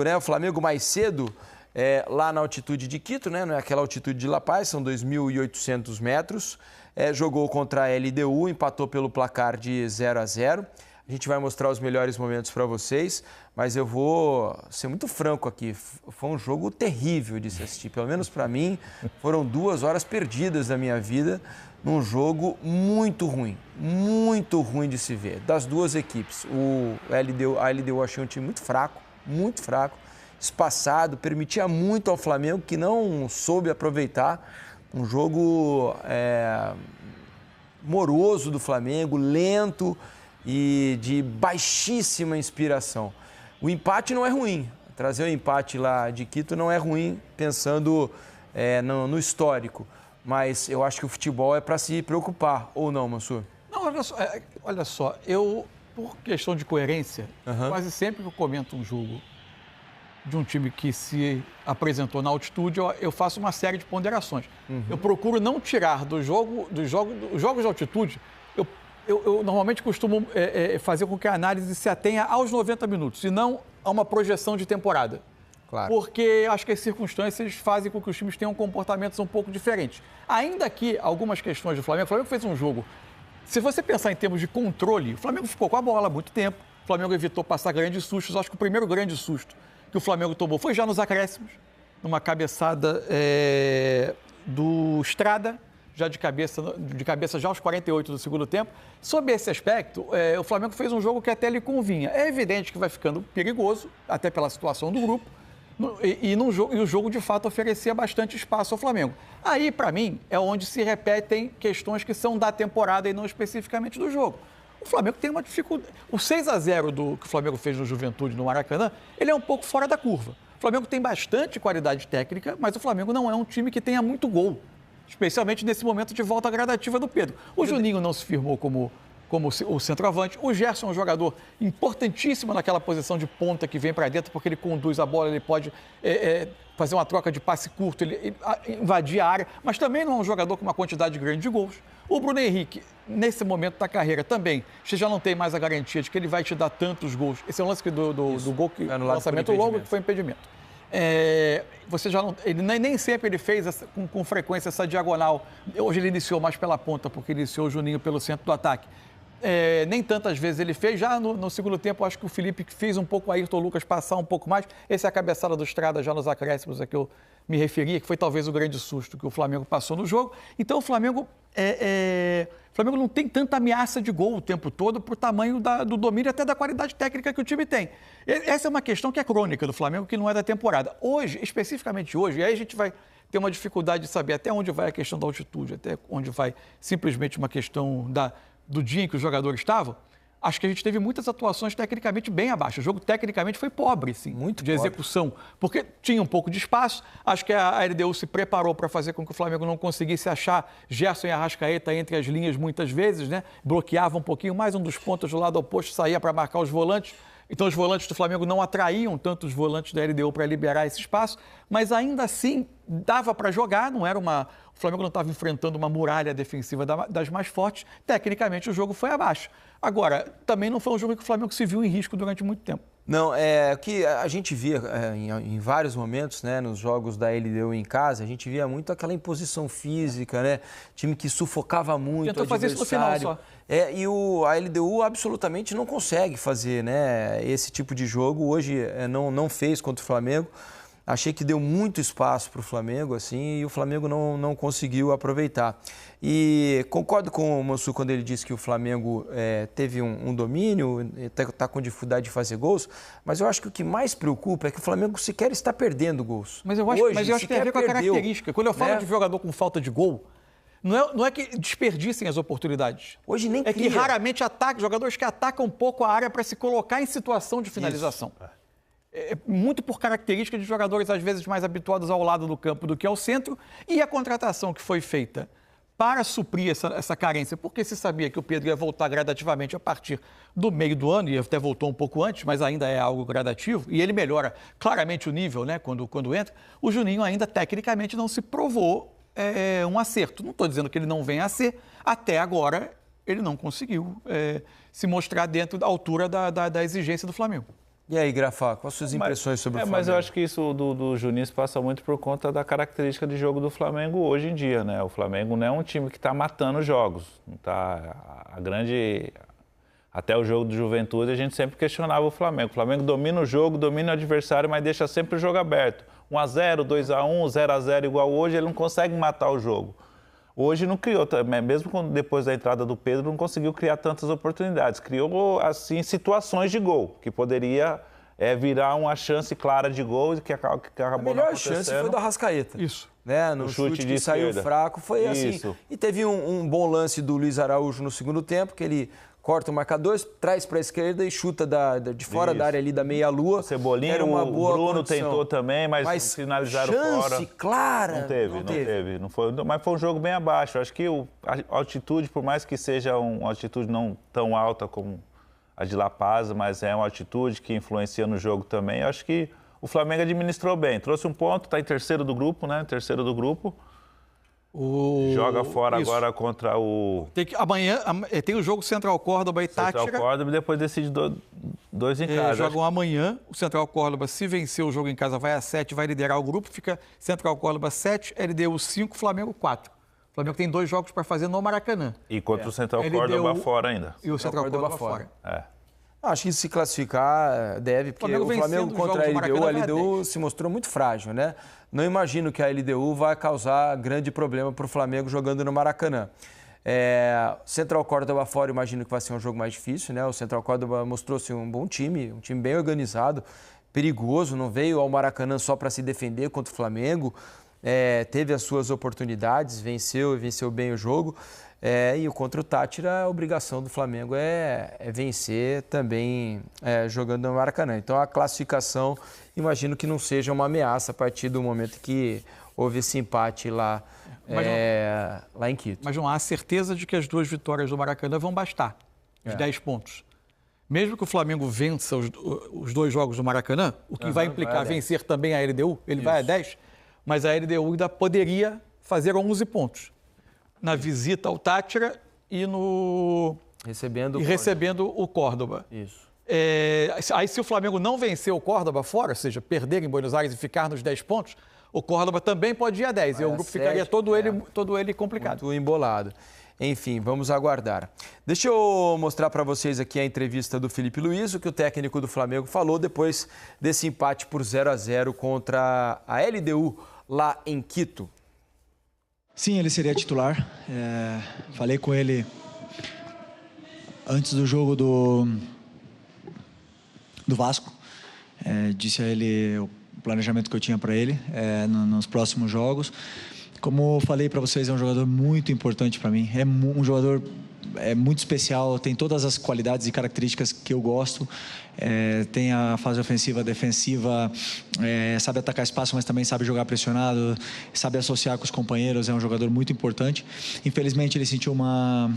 Né, o Flamengo mais cedo, lá na altitude de Quito, né, não é aquela altitude de La Paz, são 2.800 metros, jogou contra a LDU, empatou pelo placar de 0-0. A gente vai mostrar os melhores momentos para vocês, mas eu vou ser muito franco aqui, foi um jogo terrível de se assistir, pelo menos para mim, foram 2 horas perdidas da minha vida, num jogo muito ruim de se ver, das duas equipes. A LDU achei um time muito fraco, espaçado, permitia muito ao Flamengo, que não soube aproveitar. Um jogo moroso do Flamengo, lento e de baixíssima inspiração. O empate não é ruim, trazer o empate lá de Quito não é ruim, pensando no histórico, mas eu acho que o futebol é para se preocupar, ou não, Mansur? Não, olha só, eu, por questão de coerência, quase sempre que eu comento um jogo de um time que se apresentou na altitude, eu faço uma série de ponderações. Eu procuro não tirar dos jogos de altitude, eu normalmente costumo fazer com que a análise se atenha aos 90 minutos, e não a uma projeção de temporada. Claro. Porque acho que as circunstâncias fazem com que os times tenham comportamentos um pouco diferentes. Ainda que algumas questões do Flamengo, o Flamengo fez um jogo, se você pensar em termos de controle, o Flamengo ficou com a bola há muito tempo, o Flamengo evitou passar grandes sustos, acho que o primeiro grande susto que o Flamengo tomou foi já nos acréscimos, numa cabeçada do Strada, já de cabeça já aos 48 do segundo tempo. Sob esse aspecto, o Flamengo fez um jogo que até lhe convinha. É evidente que vai ficando perigoso, até pela situação do grupo, e o jogo, de fato, oferecia bastante espaço ao Flamengo. Aí, para mim, é onde se repetem questões que são da temporada e não especificamente do jogo. O Flamengo tem uma dificuldade. O 6-0 que o Flamengo fez no Juventude, no Maracanã, ele é um pouco fora da curva. O Flamengo tem bastante qualidade técnica, mas o Flamengo não é um time que tenha muito gol, especialmente nesse momento de volta gradativa do Pedro. O Juninho não se firmou como o centroavante. O Gerson é um jogador importantíssimo naquela posição de ponta que vem para dentro, porque ele conduz a bola, ele pode fazer uma troca de passe curto, ele invadir a área, mas também não é um jogador com uma quantidade grande de gols. O Bruno Henrique, nesse momento da carreira também, você já não tem mais a garantia de que ele vai te dar tantos gols. Esse é o lance do gol, que no lançamento longo, que foi impedimento. Você já não, ele nem sempre ele fez com frequência essa diagonal. Hoje ele iniciou mais pela ponta, porque iniciou o Juninho pelo centro do ataque. Nem tantas vezes ele fez. Já no segundo tempo, acho que o Felipe fez um pouco, o Ayrton Lucas passar um pouco mais. Essa é a cabeçada do Strada já nos acréscimos a que eu me referia, que foi talvez o grande susto que o Flamengo passou no jogo. Então o Flamengo não tem tanta ameaça de gol o tempo todo por tamanho do domínio, até da qualidade técnica que o time tem. Essa é uma questão que é crônica do Flamengo, que não é da temporada. Hoje, especificamente hoje, e aí a gente vai ter uma dificuldade de saber até onde vai a questão da altitude, até onde vai simplesmente uma questão do dia em que os jogadores estavam. Acho que a gente teve muitas atuações tecnicamente bem abaixo. O jogo tecnicamente foi pobre, sim, muito de execução, porque tinha um pouco de espaço. Acho que a LDU se preparou para fazer com que o Flamengo não conseguisse achar Gerson e Arrascaeta entre as linhas muitas vezes, né? Bloqueava um pouquinho mais, um dos pontos do lado oposto saía para marcar os volantes. Então os volantes do Flamengo não atraíam tanto os volantes da LDU para liberar esse espaço, mas ainda assim dava para jogar, não era o Flamengo não estava enfrentando uma muralha defensiva das mais fortes. Tecnicamente o jogo foi abaixo. Agora, também não foi um jogo que o Flamengo se viu em risco durante muito tempo. Não, que a gente via em vários momentos, né, nos jogos da LDU em casa, a gente via muito aquela imposição física, né, time que sufocava muito o adversário. Tentou fazer isso no final só. E a LDU absolutamente não consegue fazer, né, esse tipo de jogo. Hoje não fez contra o Flamengo. Achei que deu muito espaço para o Flamengo, assim, e o Flamengo não conseguiu aproveitar. E concordo com o Mansur quando ele disse que o Flamengo teve um domínio, está com dificuldade de fazer gols, mas eu acho que o que mais preocupa é que o Flamengo sequer está perdendo gols. Mas eu acho que tem a ver com a característica. Quando eu falo de jogador com falta de gol, não é que desperdicem as oportunidades. Hoje nem cria. É que raramente jogadores que atacam um pouco a área para se colocar em situação de finalização. Isso. Muito por característica de jogadores, às vezes, mais habituados ao lado do campo do que ao centro, e a contratação que foi feita para suprir essa carência, porque se sabia que o Pedro ia voltar gradativamente a partir do meio do ano, e até voltou um pouco antes, mas ainda é algo gradativo, e ele melhora claramente o nível, né, quando entra. O Juninho ainda, tecnicamente, não se provou um acerto. Não estou dizendo que ele não venha a ser, até agora ele não conseguiu se mostrar dentro da altura da exigência do Flamengo. E aí, Grafá, quais as suas impressões sobre o Flamengo? Mas eu acho que isso do Juninho passa muito por conta da característica de jogo do Flamengo hoje em dia, né? O Flamengo não é um time que está matando jogos. Até o jogo de Juventude a gente sempre questionava o Flamengo. O Flamengo domina o jogo, domina o adversário, mas deixa sempre o jogo aberto. 1-0, 2-1, 0-0 igual hoje, ele não consegue matar o jogo. Hoje não criou, mesmo depois da entrada do Pedro, não conseguiu criar tantas oportunidades. Criou, assim, situações de gol, que poderia virar uma chance clara de gol que acabou não acontecendo. A melhor chance foi do Arrascaeta. Isso. Né? No chute que saiu fraco, foi assim. E teve um bom lance do Luiz Araújo no segundo tempo, que ele corta o marcador, traz para a esquerda e chuta de fora da área ali da meia-lua. Cebolinha, era uma boa o Bruno condição. Tentou também, mas finalizaram fora. Chance clara. Não teve. Não foi, mas foi um jogo bem abaixo. Acho que a altitude, por mais que seja uma altitude não tão alta como a de La Paz, mas é uma altitude que influencia no jogo também. Acho que o Flamengo administrou bem. Trouxe um ponto, está em terceiro do grupo, né? Terceiro do grupo. Joga fora agora contra o... Amanhã tem o jogo Central Córdoba e Táchira. Central Córdoba e depois decide dois em casa. Jogam amanhã. O Central Córdoba, se vencer o jogo em casa, vai a 7, vai liderar o grupo. Fica Central Córdoba 7, LDU 5, Flamengo 4. O Flamengo tem 2 jogos para fazer no Maracanã. E contra o Central Córdoba fora ainda. E o Central Córdoba fora. Acho que se classificar deve, porque o Flamengo contra a LDU se mostrou muito frágil, né? Não imagino que a LDU vai causar grande problema para o Flamengo jogando no Maracanã. Central Córdoba fora, imagino que vai ser um jogo mais difícil, né? O Central Córdoba mostrou-se um bom time, um time bem organizado, perigoso, não veio ao Maracanã só para se defender contra o Flamengo, teve as suas oportunidades, venceu bem o jogo. E contra o Táchira, a obrigação do Flamengo é vencer também jogando no Maracanã. Então a classificação, imagino que não seja uma ameaça a partir do momento que houve esse empate lá em Quito. Mas não há certeza de que as 2 vitórias do Maracanã vão bastar, os 10 pontos. Mesmo que o Flamengo vença os 2 jogos do Maracanã, o que vai implicar vencer também a LDU, ele vai a 10, mas a LDU ainda poderia fazer 11 pontos. Na visita ao Táchira e recebendo o Córdoba. Isso. Aí se o Flamengo não vencer o Córdoba fora, ou seja, perder em Buenos Aires e ficar nos 10 pontos, o Córdoba também pode ir a 10. E o grupo ficaria todo ele complicado. Muito embolado. Enfim, vamos aguardar. Deixa eu mostrar para vocês aqui a entrevista do Felipe Luiz, o que o técnico do Flamengo falou depois desse empate por 0-0 contra a LDU lá em Quito. Sim, ele seria titular. Falei com ele antes do jogo do Vasco. Disse a ele o planejamento que eu tinha para ele nos próximos jogos. Como falei para vocês, é um jogador muito importante para mim. É um jogador muito especial, tem todas as qualidades e características que eu gosto. Tem a fase ofensiva, defensiva, sabe atacar espaço, mas também sabe jogar pressionado, sabe associar com os companheiros, é um jogador muito importante. Infelizmente ele sentiu uma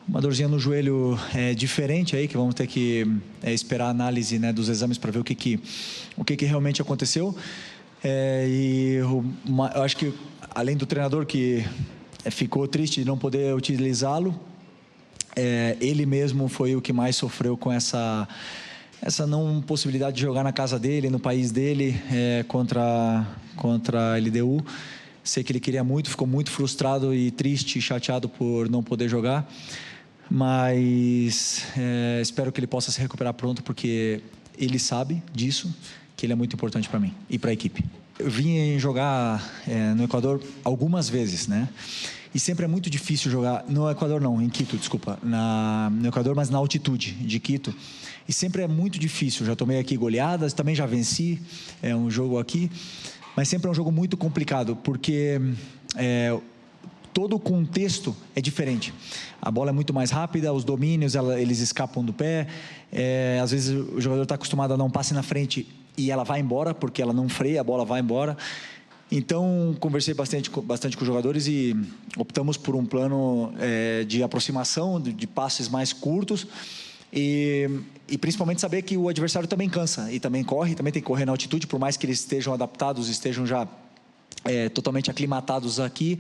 dorzinha no joelho diferente aí, que vamos ter que esperar a análise, né, dos exames para ver o que realmente aconteceu. Eu acho que além do treinador que ficou triste de não poder utilizá-lo, ele mesmo foi o que mais sofreu com essa não possibilidade de jogar na casa dele, no país dele, contra a LDU. Sei que ele queria muito, ficou muito frustrado e triste, chateado por não poder jogar, mas espero que ele possa se recuperar pronto, porque ele sabe disso, que ele é muito importante para mim e para a equipe. Eu vim jogar no Equador algumas vezes, né? E sempre é muito difícil jogar no Equador, não, em Quito, desculpa, no Equador, mas na altitude de Quito. E sempre é muito difícil. Já tomei aqui goleadas, também já venci um jogo aqui, mas sempre é um jogo muito complicado, porque todo o contexto é diferente. A bola é muito mais rápida, os domínios eles escapam do pé. Às vezes o jogador está acostumado a dar um passe na frente e ela vai embora, porque ela não freia, a bola vai embora. Então, conversei bastante com os jogadores e optamos por um plano de aproximação, de passes mais curtos e principalmente saber que o adversário também cansa e também corre, também tem que correr na altitude, por mais que eles estejam adaptados, estejam já totalmente aclimatados aqui,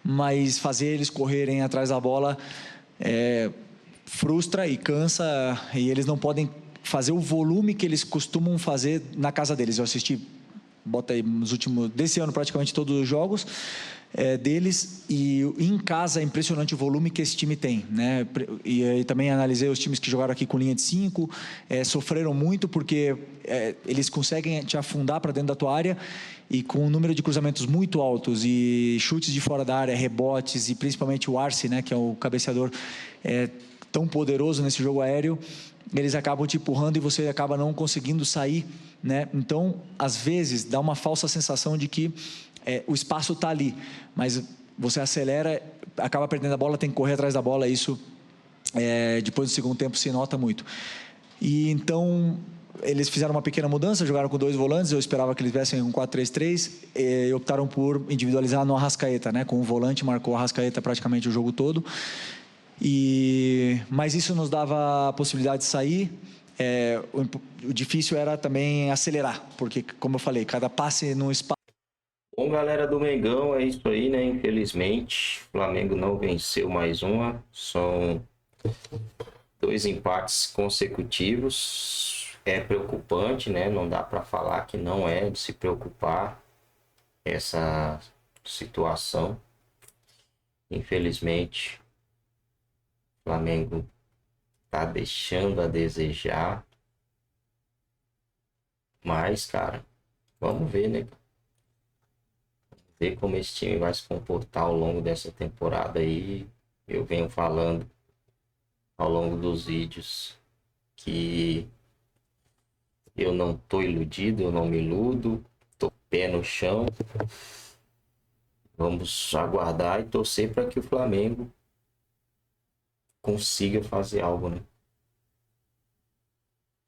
mas fazer eles correrem atrás da bola frustra e cansa, e eles não podem fazer o volume que eles costumam fazer na casa deles. Eu assisti, bota aí, desse ano praticamente todos os jogos deles, e em casa é impressionante o volume que esse time tem, né? E também analisei os times que jogaram aqui com linha de 5, sofreram muito porque eles conseguem te afundar para dentro da tua área, e com um número de cruzamentos muito altos e chutes de fora da área, rebotes, e principalmente o Arce, né, que é o cabeceador tão poderoso nesse jogo aéreo, eles acabam te empurrando e você acaba não conseguindo sair, né? Então, às vezes, dá uma falsa sensação de que o espaço está ali, mas você acelera, acaba perdendo a bola, tem que correr atrás da bola, isso depois do segundo tempo se nota muito. E então eles fizeram uma pequena mudança, jogaram com 2 volantes, eu esperava que eles viessem com 4-3-3, e optaram por individualizar no Arrascaeta, né? Com um volante, marcou o Arrascaeta praticamente o jogo todo, mas isso nos dava a possibilidade de sair. O difícil era também acelerar, porque, como eu falei, cada passe no espaço. Bom, galera do Mengão, é isso aí, né? Infelizmente, o Flamengo não venceu mais uma. São 2 empates consecutivos. É preocupante, né? Não dá para falar que não é de se preocupar essa situação. Infelizmente, o Flamengo tá deixando a desejar. Mas, cara, vamos ver, né? Ver como esse time vai se comportar ao longo dessa temporada aí. Eu venho falando ao longo dos vídeos que eu não tô iludido, eu não me iludo, tô pé no chão. Vamos aguardar e torcer para que o Flamengo consiga fazer algo, né?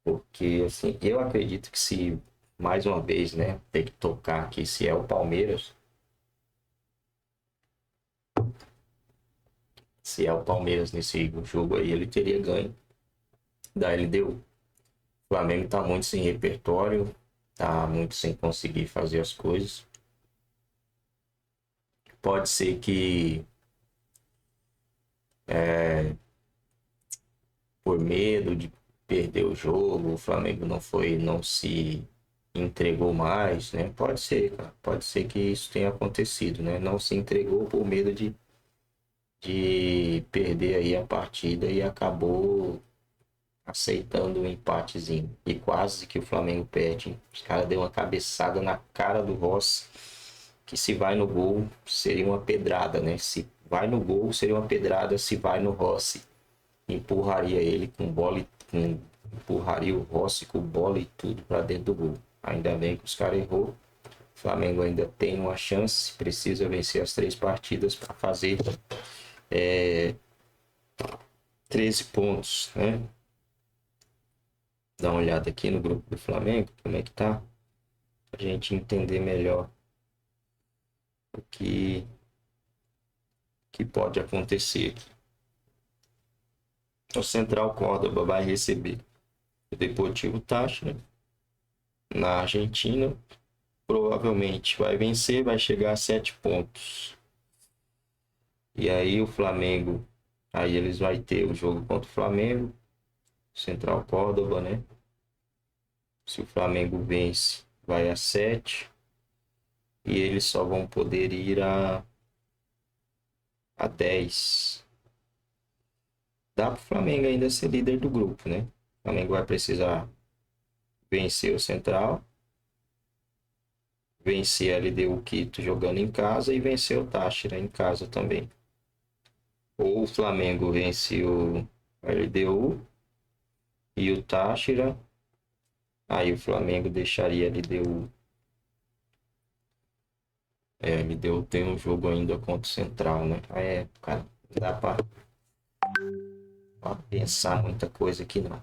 Porque, assim, eu acredito que se, mais uma vez, né, tem que tocar aqui, se é o Palmeiras, nesse jogo aí, ele teria ganho da LDU. O Flamengo tá muito sem repertório, tá muito sem conseguir fazer as coisas. Pode ser que por medo de perder o jogo, o Flamengo não se entregou mais, né? Pode ser, cara. Pode ser que isso tenha acontecido, né? Não se entregou por medo de perder aí a partida e acabou aceitando um empatezinho. E quase que o Flamengo perde. Os caras deu uma cabeçada na cara do Rossi, que se vai no gol seria uma pedrada, né? Se vai no gol seria uma pedrada, se vai no Rossi empurraria ele com bola, empurraria o Rossi com bola e tudo para dentro do gol. Ainda bem que os caras errou. O Flamengo ainda tem uma chance, precisa vencer as 3 partidas para fazer 13 pontos, né? Dá uma olhada aqui no grupo do Flamengo, como é que tá, pra gente entender melhor o que pode acontecer aqui. O Central Córdoba vai receber o Deportivo Táchira na Argentina. Provavelmente vai vencer, vai chegar a 7 pontos. E aí o Flamengo, aí eles vão ter o jogo contra o Flamengo, Central Córdoba, né? Se o Flamengo vence, vai a 7. E eles só vão poder ir a 10. Dá para o Flamengo ainda ser líder do grupo, né? O Flamengo vai precisar vencer o Central, vencer a LDU Quito jogando em casa e vencer o Táchira em casa também. Ou o Flamengo vence o LDU e o Táchira, aí o Flamengo deixaria a LDU. A LDU tem um jogo ainda contra o Central, né? Cara, não dá para pensar muita coisa aqui não.